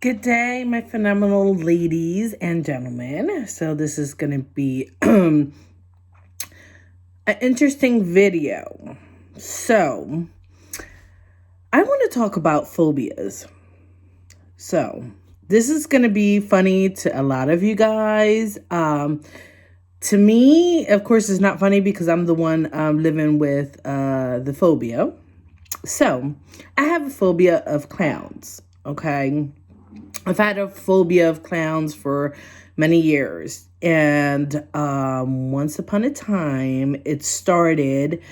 Good day, my phenomenal ladies and gentlemen. So this is going to be an interesting video. So I want to talk about phobias. So this is going to be funny to a lot of you guys. To me, of course, it's not funny because I'm the one living with the phobia. So I have a phobia of clowns, okay? I've had a phobia of clowns for many years. And once upon a time, it started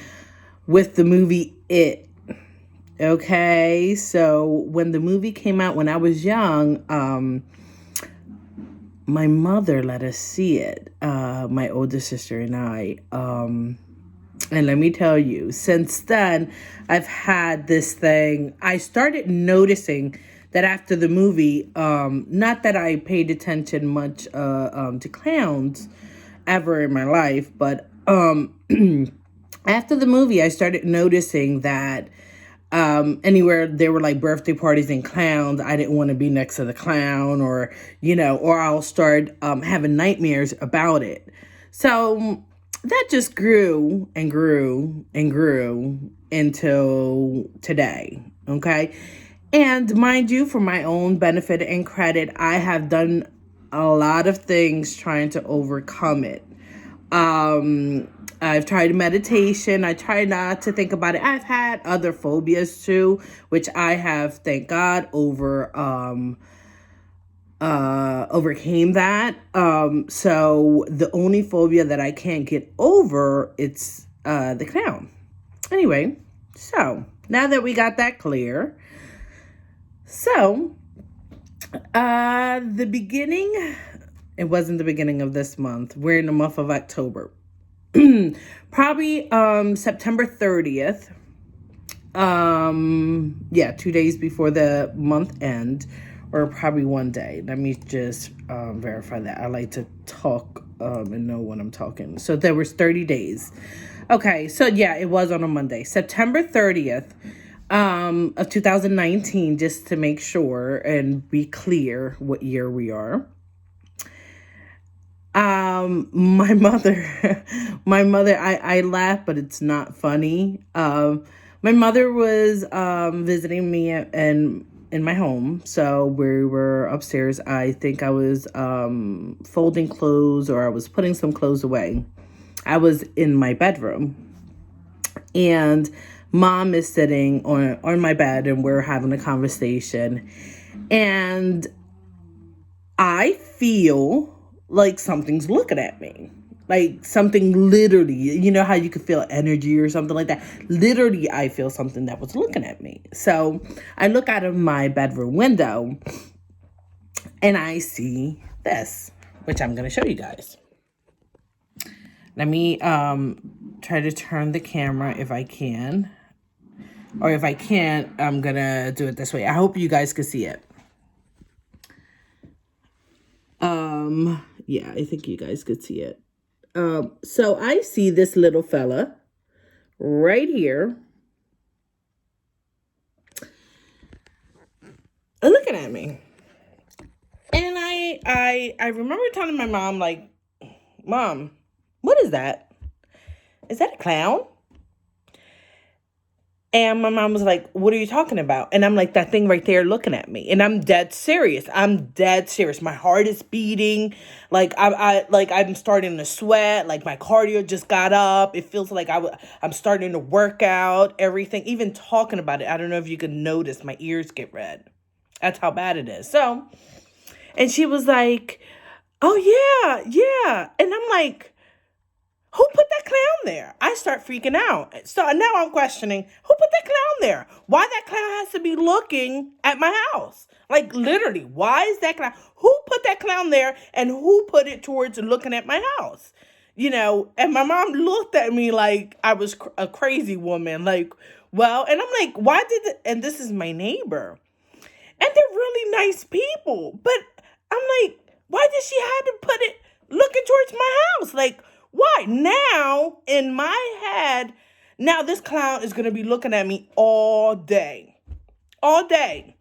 with the movie It. Okay, so when the movie came out when I was young, my mother let us see it, my older sister and I. And let me tell you, since then, I've had this thing. I started noticing that after the movie, not that I paid attention much to clowns ever in my life, but after the movie, I started noticing that anywhere there were like birthday parties and clowns, I didn't want to be next to the clown, or or I'll start having nightmares about it. So that just grew and grew and grew until today. Okay. And mind you, for my own benefit and credit, I have done a lot of things trying to overcome it. I've tried meditation. I try not to think about it. I've had other phobias too, which I have, thank God, overcame that. So the only phobia that I can't get over, it's the clown. Anyway, so now that we got that clear, so the beginning, it wasn't the beginning of this month. We're in the month of October. Probably September 30th. Yeah, 2 days before the month end, or probably one day. Let me just verify that. I like to talk and know when I'm talking. So there was 30 days. Okay, so yeah, it was on a Monday, September 30th of 2019, just to make sure and be clear what year we are. My mother, I laugh, but it's not funny. My mother was visiting me in my home. So we were upstairs. I think I was folding clothes, or I was putting some clothes away. I was in my bedroom, and mom is sitting on my bed, and we're having a conversation, and I feel like something's looking at me. Like something, literally, you know how you could feel energy or something like that? Literally, I feel something that was looking at me. So I look out of my bedroom window and I see this, which I'm going to show you guys. Let me try to turn the camera if I can. Or if I can't, I'm going to do it this way. I hope you guys can see it. Yeah, I think you guys could see it. So I see this little fella right here looking at me. And I remember telling my mom, like, Mom, what is that? Is that a clown? And my mom was like, what are you talking about? And I'm like, that thing right there looking at me. And I'm dead serious. My heart is beating. Like I'm starting to sweat. Like my cardio just got up. It feels like I'm starting to work out, everything. Even talking about it, I don't know if you can notice, my ears get red. That's how bad it is. So, and she was like, oh yeah. And I'm like, who put that clown there? I start freaking out. So now I'm questioning, who put that clown there? Why that clown has to be looking at my house? Like, literally, why is that clown? Who put that clown there, and who put it towards looking at my house? And my mom looked at me like I was a crazy woman. Like, well, and I'm like, and this is my neighbor. And they're really nice people. But I'm like, why did she have to put it looking towards my house? Like, why? Now, in my head, now this clown is going to be looking at me all day. All day.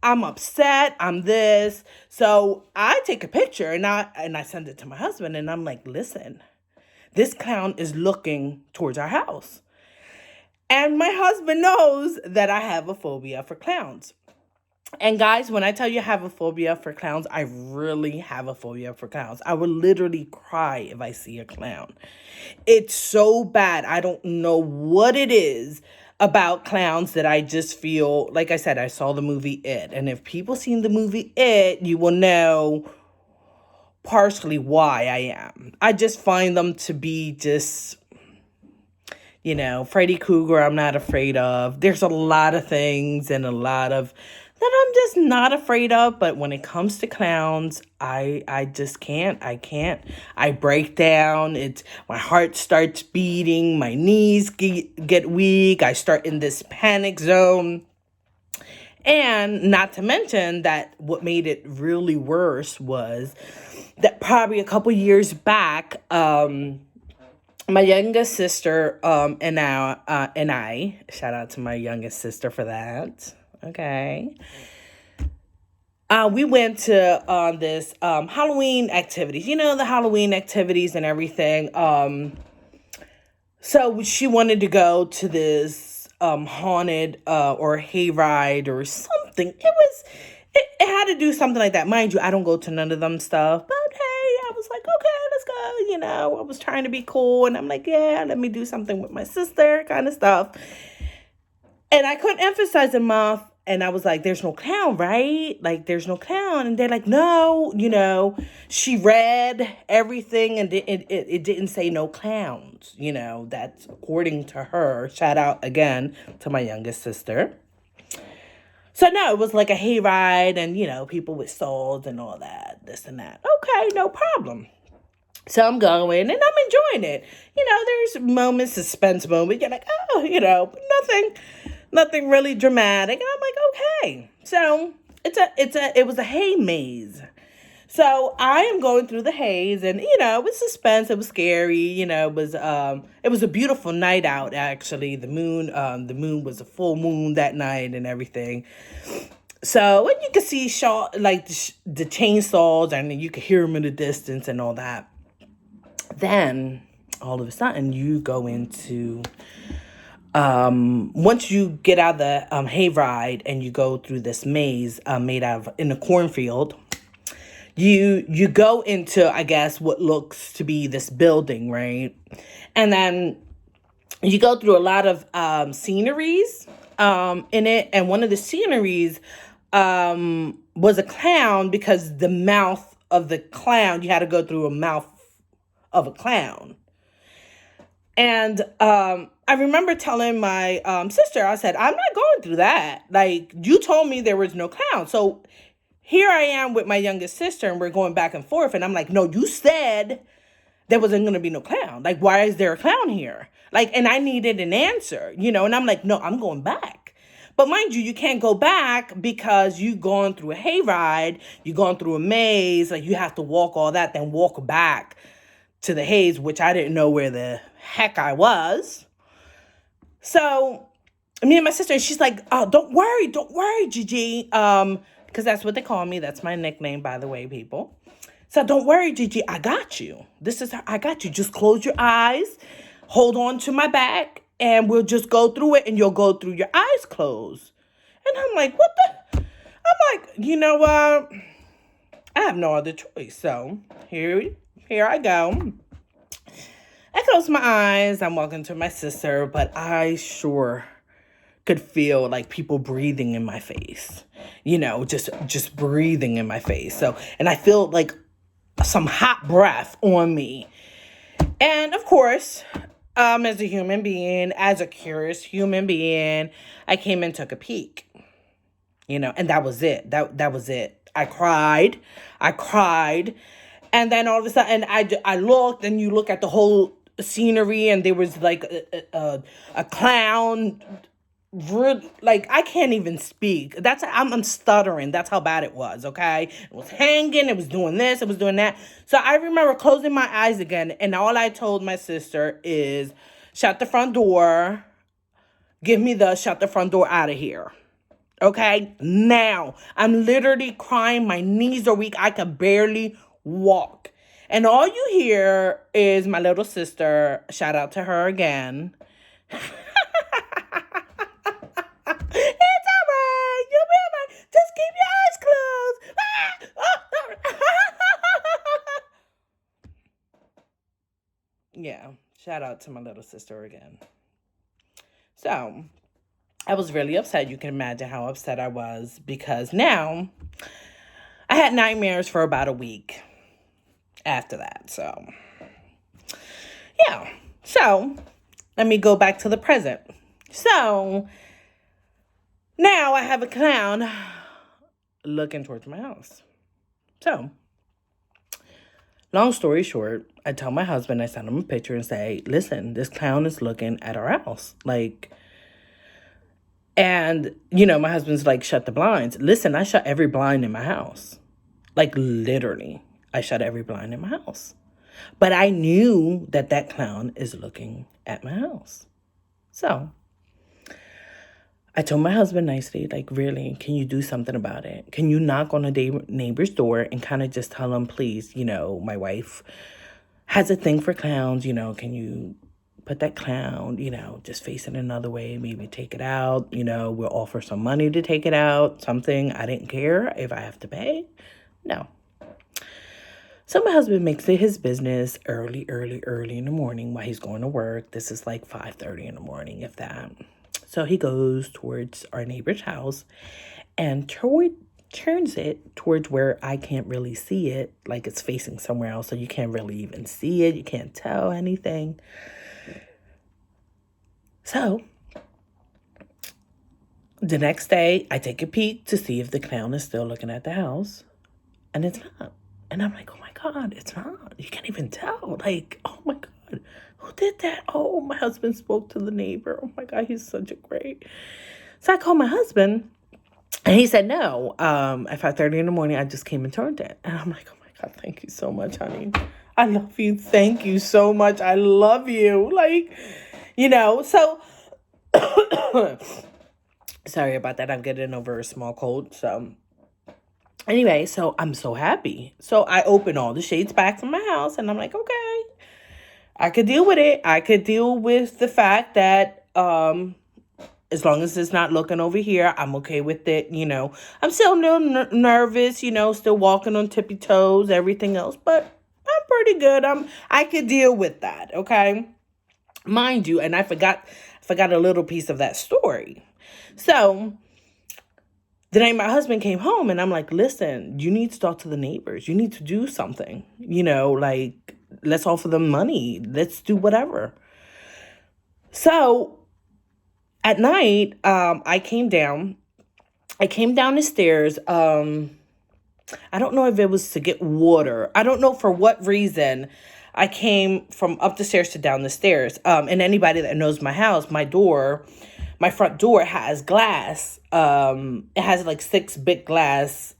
I'm upset. I'm this. So I take a picture and I send it to my husband and I'm like, listen, this clown is looking towards our house. And my husband knows that I have a phobia for clowns. And guys, when I tell you I have a phobia for clowns, I really have a phobia for clowns. I would literally cry if I see a clown. It's so bad. I don't know what it is about clowns that I just feel, like I said, I saw the movie It. And if people seen the movie It, you will know partially why I am. I just find them to be just, Freddy Krueger, I'm not afraid of. There's a lot of things and a lot of that I'm just not afraid of. But when it comes to clowns, I just can't. I can't. I break down. My heart starts beating. My knees get weak. I start in this panic zone. And not to mention that what made it really worse was that probably a couple years back, my youngest sister and I shout out to my youngest sister for that. Okay. We went to this Halloween activities. The Halloween activities and everything. So she wanted to go to this haunted or hayride or something. It had to do something like that. Mind you, I don't go to none of them stuff. But hey, I was like, okay, let's go. I was trying to be cool. And I'm like, yeah, let me do something with my sister kind of stuff. And I couldn't emphasize enough. And I was like, there's no clown, right? Like, there's no clown. And they're like, no, she read everything and it didn't say no clowns. That's according to her. Shout out again to my youngest sister. So no, it was like a hayride and, people with swords and all that, this and that. Okay, no problem. So I'm going and I'm enjoying it. There's moments, suspense moments. You're like, oh, but nothing really dramatic. And I'm like, okay. So it was a hay maze. So I am going through the haze and, it was suspense. It was scary. It was a beautiful night out, actually. The moon was a full moon that night and everything. So, and you could see the chainsaws and you could hear them in the distance and all that. Then all of a sudden you go into, once you get out of the hayride and you go through this maze made out of in a cornfield, you go into, I guess, what looks to be this building, right? And then you go through a lot of sceneries in it. And one of the sceneries was a clown, because the mouth of the clown, you had to go through a mouth of a clown. And I remember telling my sister, I said, I'm not going through that. Like, you told me there was no clown. So here I am with my youngest sister and we're going back and forth. And I'm like, no, you said there wasn't going to be no clown. Like, why is there a clown here? Like, and I needed an answer, and I'm like, no, I'm going back. But mind you, you can't go back because you've gone through a hayride, you've gone through a maze, like you have to walk all that, then walk back to the haze, which I didn't know where the heck I was. So me and my sister, she's like, oh, don't worry, Gigi. Because that's what they call me. That's my nickname, by the way, people. So don't worry, Gigi, I got you. I got you. Just close your eyes, hold on to my back, and we'll just go through it, and you'll go through your eyes closed. And I'm like, what the? I'm like, you know what? I have no other choice. So here I go. I close my eyes. I'm walking to my sister, but I sure could feel like people breathing in my face, just breathing in my face. So, and I feel like some hot breath on me. And of course, as a human being, as a curious human being, I came and took a peek, and that was it. That was it. I cried. And then all of a sudden I looked, and you look at the whole scenery, and there was like a clown. Like, I can't even speak. I'm stuttering. That's how bad it was. Okay, it was hanging. It was doing this. It was doing that. So I remember closing my eyes again, and all I told my sister is, "Shut the front door. Give me the shut the front door out of here." Okay, now I'm literally crying. My knees are weak. I can barely walk. And all you hear is my little sister. Shout out to her again. It's alright. You'll be alright. Just keep your eyes closed. Yeah, shout out to my little sister again. So, I was really upset. You can imagine how upset I was because now I had nightmares for about a week after that. So, yeah. So, let me go back to the present. So, now I have a clown looking towards my house. So, long story short, I tell my husband, I send him a picture and say, listen, this clown is looking at our house. Like, and, my husband's like, shut the blinds. Listen, I shut every blind in my house. Like, literally, I shut every blind in my house. But I knew that that clown is looking at my house. So, I told my husband nicely, like, really, can you do something about it? Can you knock on a neighbor's door and kind of just tell them, please, my wife has a thing for clowns, can you put that clown, just face it another way, maybe take it out, we'll offer some money to take it out, something. I didn't care if I have to pay. No. So my husband makes it his business early in the morning while he's going to work. This is like 5:30 in the morning, if that. So he goes towards our neighbor's house and turns it towards where I can't really see it, like it's facing somewhere else, so you can't really even see it. You can't tell anything. So the next day, I take a peek to see if the clown is still looking at the house, and it's not. And I'm like, oh my God, it's not. You can't even tell. Like, oh my God, who did that? Oh, my husband spoke to the neighbor. Oh my God, he's such a great. So I called my husband, and he said no. At 5:30 in the morning, I just came and turned it. And I'm like, oh my God, thank you so much, honey. I love you. Thank you so much. I love you. Like, so sorry about that. I'm getting over a small cold. So anyway, so I'm so happy. So I open all the shades back from my house, and I'm like, okay, I could deal with it. I could deal with the fact that as long as it's not looking over here, I'm okay with it. I'm still a little nervous, still walking on tippy toes, everything else, but I'm pretty good. I could deal with that. Okay. Mind you, and I forgot a little piece of that story. So the night my husband came home, and I'm like, listen, you need to talk to the neighbors. You need to do something, like, let's offer them money. Let's do whatever. So at night, I came down the stairs. I don't know if it was to get water. I don't know for what reason I came from up the stairs to down the stairs. And anybody that knows my house, my front door has glass. It has like 6 big glass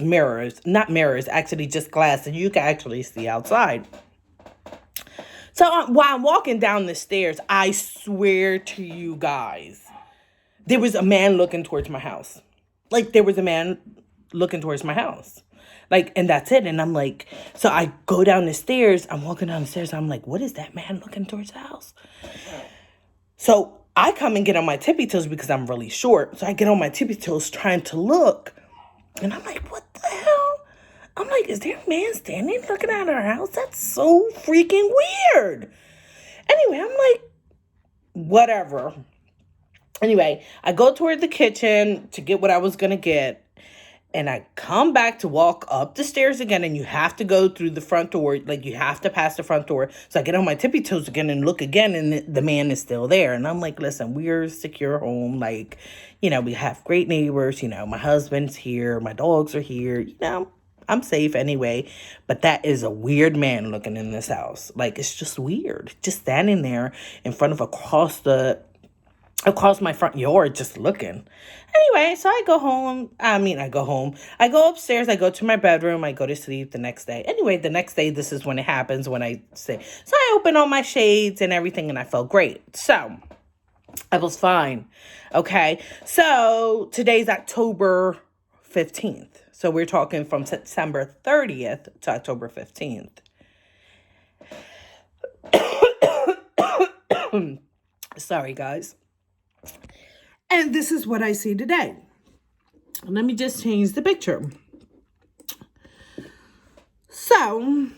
mirrors. Not mirrors, actually just glass, and you can actually see outside. So while I'm walking down the stairs, I swear to you guys, there was a man looking towards my house. Like, there was a man looking towards my house. Like, and that's it. And I'm like, so I go down the stairs. I'm walking down the stairs. I'm like, what is that man looking towards the house? So I come and get on my tippy toes because I'm really short. So I get on my tippy toes trying to look. And I'm like, what the hell? I'm like, is there a man standing looking at our house? That's so freaking weird. Anyway, I'm like, whatever. Anyway, I go toward the kitchen to get what I was going to get. And I come back to walk up the stairs again. And you have to go through the front door. Like, you have to pass the front door. So I get on my tippy toes again and look again. And the man is still there. And I'm like, listen, we're a secure home. Like, we have great neighbors. My husband's here. My dogs are here. I'm safe anyway. But that is a weird man looking in this house. Like, it's just weird. Just standing there in front of across my front yard just looking. Anyway, so I go home. I go upstairs. I go to my bedroom. I go to sleep the next day. Anyway, the next day, this is when it happens, when I say. So I open all my shades and everything, and I felt great. So I was fine. Okay. So today's October 15th. So we're talking from September 30th to October 15th. Sorry, guys. And this is what I see today. Let me just change the picture. So